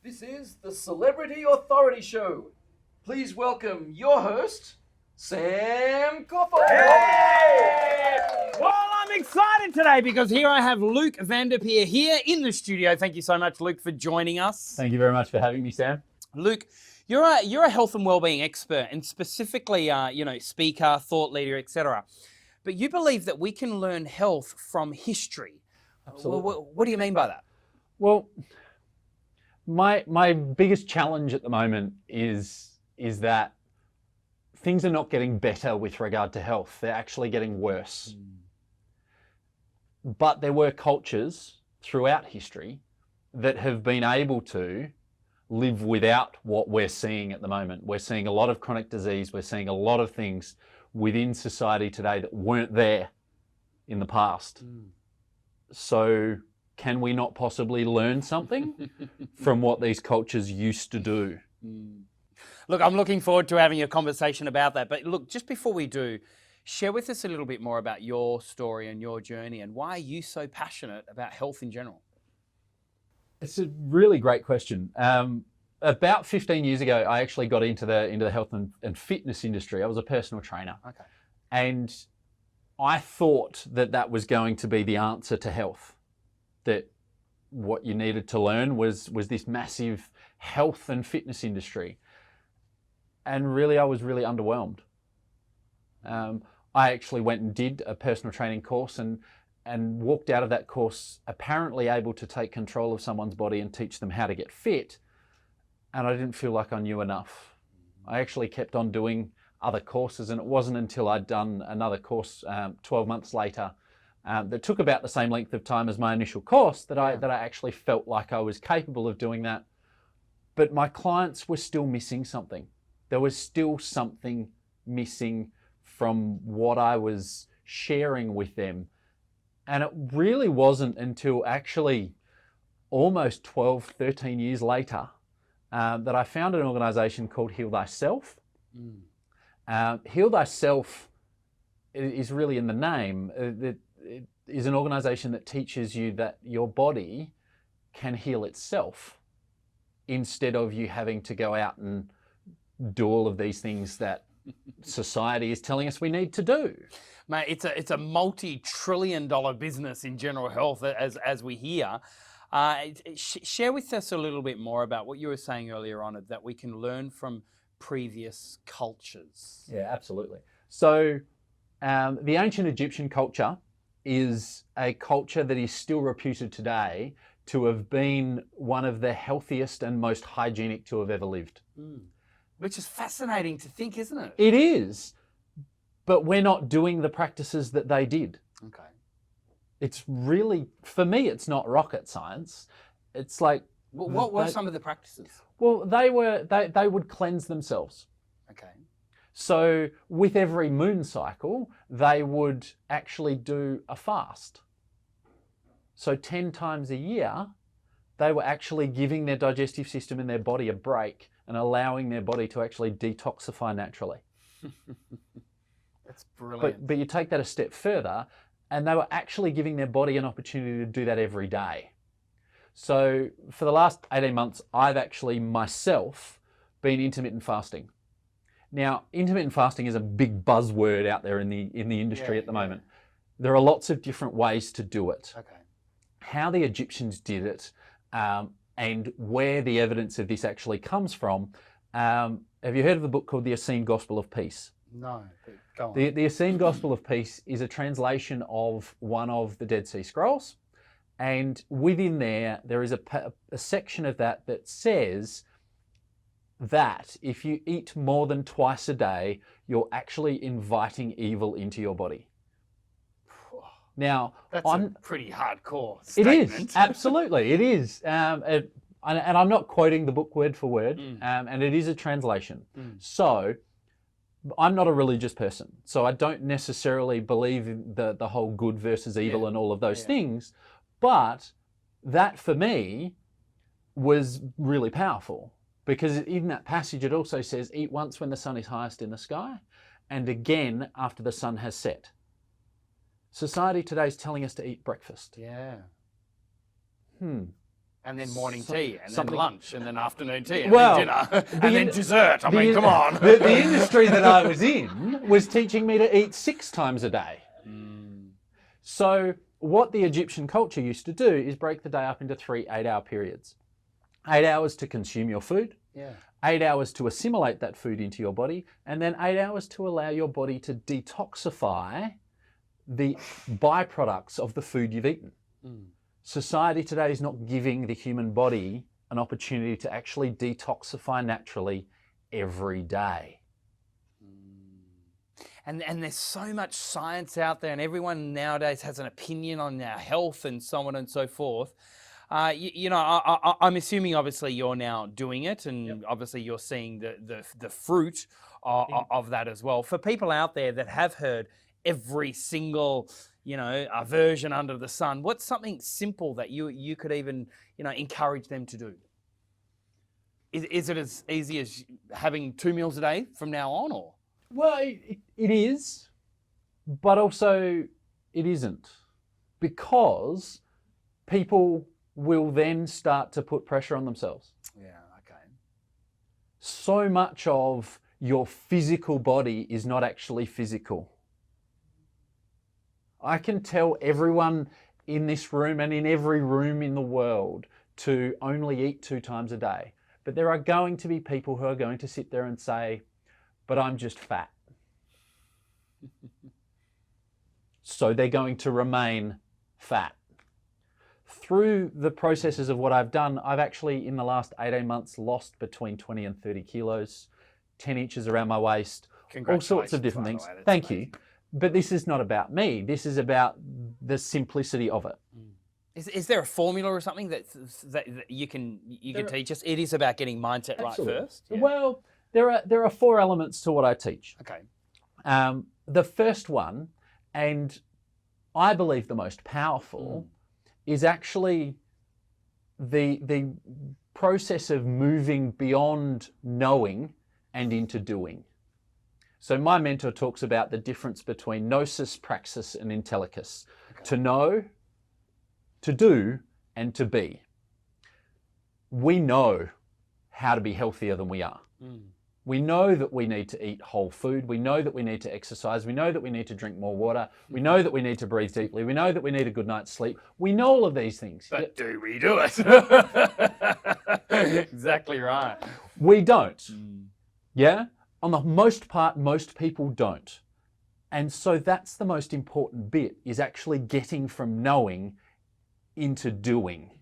This is the Celebrity Authority Show. Please welcome your host, Sam Cawthorn. Hey! Well, I'm excited today because here I have Luke Vanderpeer here in the studio. Thank you so much, Luke, for joining us. Thank you very much for having me, Sam. Luke, you're a health and wellbeing expert, and specifically, speaker, thought leader, etc. But you believe that we can learn health from history. Absolutely. What do you mean by that? Well, my biggest challenge at the moment is that things are not getting better with regard to health. They're actually getting worse. But there were cultures throughout history that have been able to live without what we're seeing at the moment. We're seeing a lot of chronic disease. We're seeing a lot of things within society today that weren't there in the past. So can we not possibly learn something from what these cultures used to do? Look, I'm looking forward to having a conversation about that. But look, just before we do, share with us a little bit more about your story and your journey and why are you so passionate about health in general? It's a really great question. About 15 years ago, I actually got into the health and fitness industry. I was a personal trainer. Okay. And I thought that was going to be the answer to health. That what you needed to learn was this massive health and fitness industry. And really, I was really underwhelmed. I actually went and did a personal training course and walked out of that course apparently able to take control of someone's body and teach them how to get fit. And I didn't feel like I knew enough. I actually kept on doing other courses, and it wasn't until I'd done another course 12 months later that took about the same length of time as my initial course that I actually felt like I was capable of doing that. But my clients were still missing something. There was still something missing from what I was sharing with them. And it really wasn't until actually almost 12, 13 years later that I found an organization called Heal Thyself. Heal Thyself is really in the name. It is an organization that teaches you that your body can heal itself instead of you having to go out and do all of these things that society is telling us we need to do. Mate, it's a multi-trillion-dollar business in general health, as we hear. Share with us a little bit more about what you were saying earlier on, that we can learn from previous cultures. Yeah, absolutely. So the ancient Egyptian culture is a culture that is still reputed today to have been one of the healthiest and most hygienic to have ever lived. Which is fascinating to think, isn't it? It is, but we're not doing the practices that they did. Okay. It's really, for me, it's not rocket science. It's like... Well, what were some of the practices? Well, they would cleanse themselves. Okay. So with every moon cycle, they would actually do a fast. So 10 times a year, they were actually giving their digestive system and their body a break and allowing their body to actually detoxify naturally. That's brilliant. But you take that a step further, and they were actually giving their body an opportunity to do that every day. So for the last 18 months, I've actually myself been intermittent fasting. Now, intermittent fasting is a big buzzword out there in the industry at the moment. There are lots of different ways to do it. Okay. How the Egyptians did it, and where the evidence of this actually comes from. Have you heard of the book called The Essene Gospel of Peace? No, go on. The Essene Gospel of Peace is a translation of one of the Dead Sea Scrolls. And within there is a section of that says that if you eat more than twice a day, you're actually inviting evil into your body. Now, that's a pretty hardcore statement. It is, absolutely, it is. And I'm not quoting the book word for word, and it is a translation. So I'm not a religious person, so I don't necessarily believe in the whole good versus evil and all of those things, but that for me was really powerful, because in that passage it also says, eat once when the sun is highest in the sky, and again after the sun has set. Society today is telling us to eat breakfast. Yeah. And then morning So- tea, and then something- lunch, and then afternoon tea, and Well, then dinner, the and then in- dessert. I mean, the- come on. The industry that I was in was teaching me to eat 6 times a day. So what the Egyptian culture used to do is break the day up into 3 8-hour periods. 8 hours to consume your food, Yeah. 8 hours to assimilate that food into your body, and then 8 hours to allow your body to detoxify the byproducts of the food you've eaten. Society today is not giving the human body an opportunity to actually detoxify naturally every day. And there's so much science out there, and everyone nowadays has an opinion on our health and so on and so forth. I'm assuming obviously you're now doing it, and obviously you're seeing the fruit of that as well. For people out there that have heard every single version under the sun, what's something simple that you could even encourage them to do? Is it as easy as having 2 meals a day from now on, or? Well, it is, but also it isn't, because people will then start to put pressure on themselves. Yeah, okay. So much of your physical body is not actually physical. I can tell everyone in this room and in every room in the world to only eat 2 times a day. But there are going to be people who are going to sit there and say, but I'm just fat. So they're going to remain fat. Through the processes of what I've done, I've actually, in the last 18 months, lost between 20 and 30 kilos, 10 inches around my waist, all sorts of different things. Thank you. But this is not about me. This is about the simplicity of it. Is there a formula or something that you can teach us? It is about getting mindset Absolutely. right first. Yeah. Well, there are 4 elements to what I teach. Okay. The first one, and I believe the most powerful, is actually the process of moving beyond knowing and into doing. So my mentor talks about the difference between gnosis, praxis, and intellicus. Okay. To know, to do, and to be. We know how to be healthier than we are. We know that we need to eat whole food. We know that we need to exercise. We know that we need to drink more water. We know that we need to breathe deeply. We know that we need a good night's sleep. We know all of these things. But do we do it? Exactly right. We don't. Yeah? On the most part, most people don't. And so that's the most important bit, is actually getting from knowing into doing.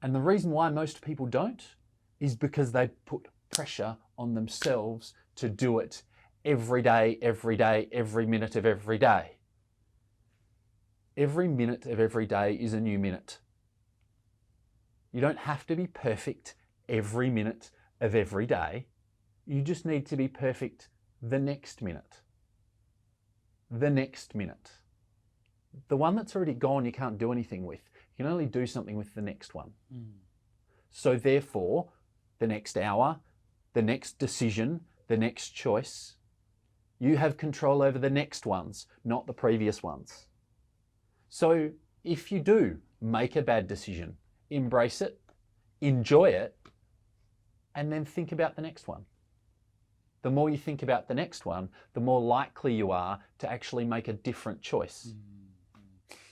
And the reason why most people don't is because they put pressure on themselves to do it every day, every minute of every day. Every minute of every day is a new minute. You don't have to be perfect every minute of every day. You just need to be perfect the next minute. The next minute. The one that's already gone, you can't do anything with. You can only do something with the next one. So therefore, the next hour, the next decision, the next choice, you have control over the next ones, not the previous ones. So if you do make a bad decision, embrace it, enjoy it, and then think about the next one. The more you think about the next one, the more likely you are to actually make a different choice.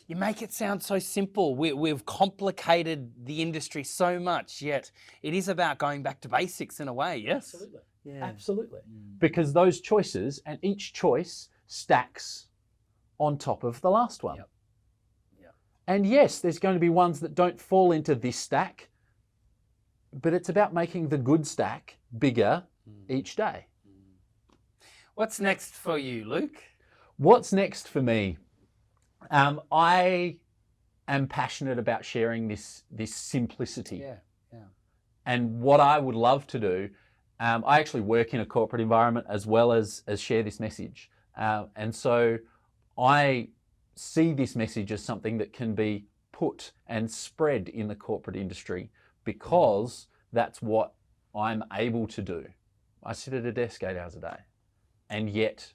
You make it sound so simple. We've complicated the industry so much, yet it is about going back to basics in a way, yes? Absolutely. Yeah. Absolutely. Because those choices, and each choice stacks on top of the last one. Yep. Yep. And yes, there's going to be ones that don't fall into this stack, but it's about making the good stack bigger each day. What's next for you, Luke? What's next for me? I am passionate about sharing this simplicity. Yeah. And what I would love to do, I actually work in a corporate environment as well as share this message. And so I see this message as something that can be put and spread in the corporate industry, because that's what I'm able to do. I sit at a desk 8 hours a day, and yet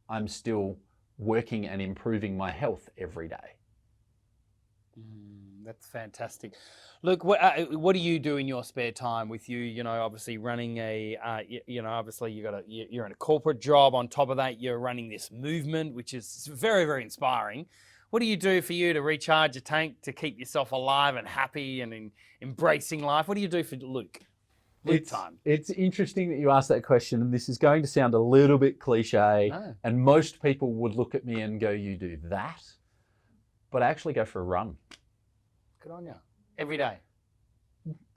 I'm still working and improving my health every day. That's fantastic. Luke, what do you do in your spare time with you? Obviously running obviously you're in a corporate job. On top of that, you're running this movement, which is very, very inspiring. What do you do for you to recharge your tank, to keep yourself alive and happy and embracing life? What do you do for Luke? It's interesting that you asked that question, and this is going to sound a little bit cliche, and most people would look at me and go, "You do that?" But I actually go for a run. Good on you. Every day?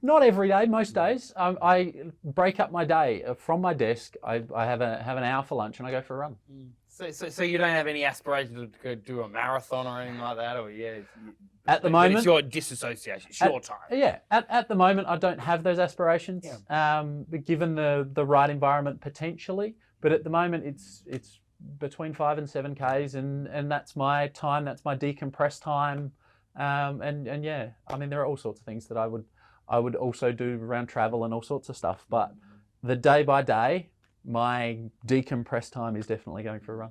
Not every day, most days. I break up my day from my desk. I have an hour for lunch and I go for a run. So you don't have any aspiration to go do a marathon or anything like that, or At the moment, it's your disassociation. It's your time. Yeah. At the moment, I don't have those aspirations. Yeah. Given the right environment, potentially, but at the moment, it's between 5 and 7 Ks, and that's my time. That's my decompress time. And yeah, I mean, there are all sorts of things that I would also do around travel and all sorts of stuff. But the day by day, my decompress time is definitely going for a run.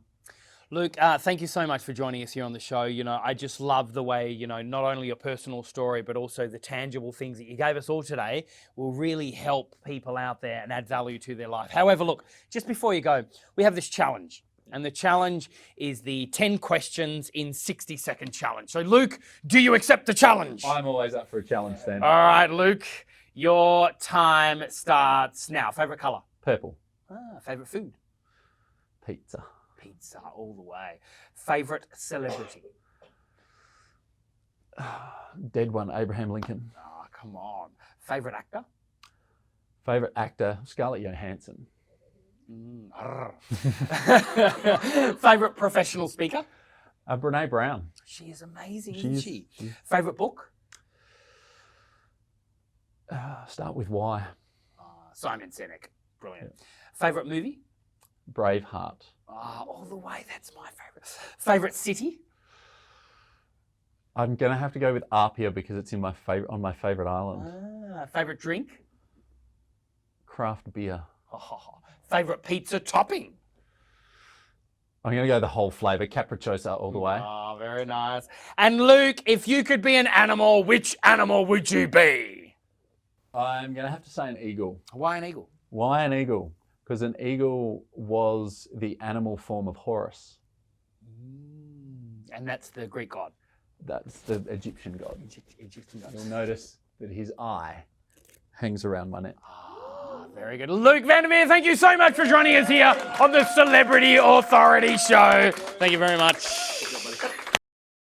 Luke, thank you so much for joining us here on the show. I just love the way, not only your personal story, but also the tangible things that you gave us all today will really help people out there and add value to their life. However, look, just before you go, we have this challenge. And the challenge is the 10 questions in 60-second challenge. So, Luke, do you accept the challenge? I'm always up for a challenge, Stan. All right, Luke, your time starts now. Favorite color? Purple. Favorite food? Pizza. Pizza all the way. Favorite celebrity? Dead one, Abraham Lincoln. Oh, come on. Favorite actor? Favorite actor, Scarlett Johansson. Favorite professional speaker? Brene Brown. She is amazing, isn't she? Favorite book? Start with Y. Simon Sinek. Brilliant. Yeah. Favorite movie? Braveheart. All the way. That's my favorite. Favorite city? I'm gonna have to go with Apia because it's on my favorite island. Favorite drink? Craft beer. Favorite pizza topping? I'm going to go the whole flavour, capricciosa all the way. Oh, very nice. And Luke, if you could be an animal, which animal would you be? I'm going to have to say an eagle. Why an eagle? Why an eagle? Because an eagle was the animal form of Horus. And that's the Greek god? That's the Egyptian god. Egyptian god. You'll notice that his eye hangs around my neck. Very good. Luke Vandermeer, thank you so much for joining us here on the Celebrity Authority Show. Thank you very much.